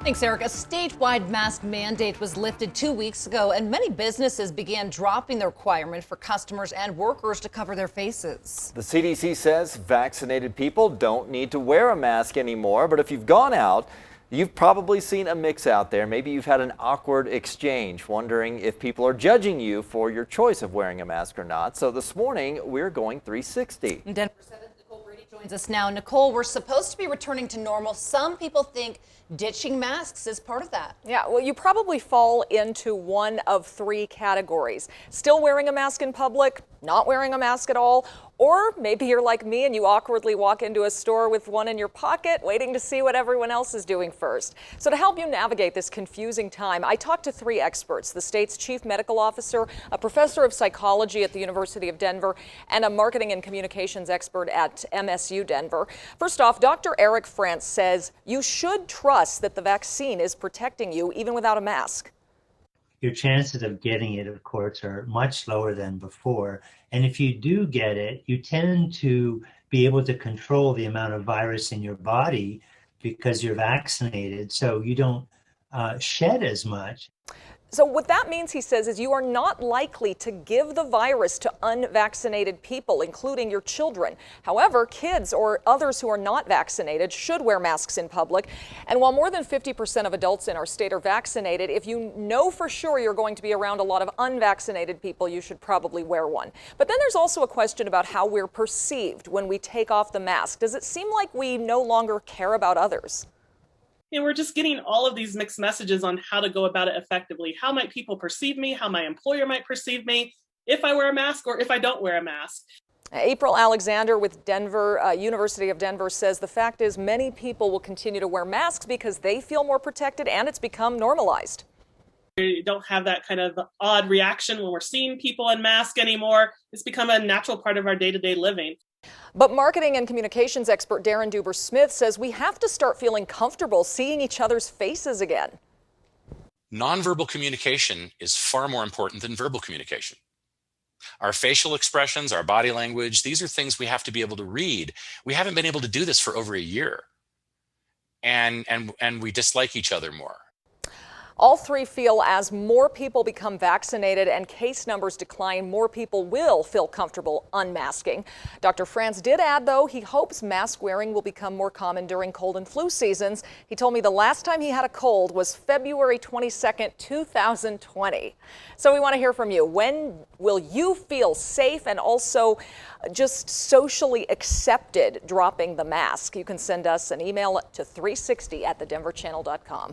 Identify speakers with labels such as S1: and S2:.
S1: Thanks, Eric. A statewide mask mandate was lifted 2 weeks ago, and many businesses began dropping the requirement for customers and workers to cover their faces.
S2: The CDC says vaccinated people don't need to wear a mask anymore, but if you've gone out, you've probably seen a mix out there. Maybe you've had an awkward exchange, wondering if people are judging you for your choice of wearing a mask or not. So this morning, we're going 360.
S1: Denver 7's BRADY joins us now. Nicole, we're supposed to be returning to normal. Some people think ditching masks is part of that.
S3: Yeah, well, you probably fall into one of three categories. Still wearing a mask in public, not wearing a mask at all, or maybe you're like me and you awkwardly walk into a store with one in your pocket, waiting to see what everyone else is doing first. So to help you navigate this confusing time, I talked to three experts: the state's chief medical officer, a professor of psychology at the University of Denver, and a marketing and communications expert at MSU Denver. First off, Dr. Eric France says you should trust that the vaccine is protecting you even without a mask.
S4: Your chances of getting it, of course, are much lower than before. And if you do get it, you tend to be able to control the amount of virus in your body because you're vaccinated, so you don't shed as much.
S3: So what that means, he says, is you are not likely to give the virus to unvaccinated people, including your children. However, kids or others who are not vaccinated should wear masks in public. And while more than 50% of adults in our state are vaccinated, if you know for sure you're going to be around a lot of unvaccinated people, you should probably wear one. But then there's also a question about how we're perceived when we take off the mask. Does it seem like we no longer care about others?
S5: And we're just getting all of these mixed messages on how to go about it effectively. How might people perceive me? How my employer might perceive me if I wear a mask or if I don't wear a mask.
S3: APRYL Alexander with University of Denver says the fact is many people will continue to wear masks because they feel more protected and it's become normalized.
S5: We don't have that kind of odd reaction when we're seeing people in masks anymore. It's become a natural part of our day-to-day living.
S3: But marketing and communications expert Darren Duber-Smith says we have to start feeling comfortable seeing each other's faces again.
S6: Nonverbal communication is far more important than verbal communication. Our facial expressions, our body language, these are things we have to be able to read. We haven't been able to do this for over a year. And we dislike each other more.
S3: All three feel as more people become vaccinated and case numbers decline, more people will feel comfortable unmasking. Dr. France did add, though, he hopes mask wearing will become more common during cold and flu seasons. He told me the last time he had a cold was February 22nd, 2020. So we want to hear from you. When will you feel safe and also just socially accepted dropping the mask? You can send us an email to 360@thedenverchannel.com.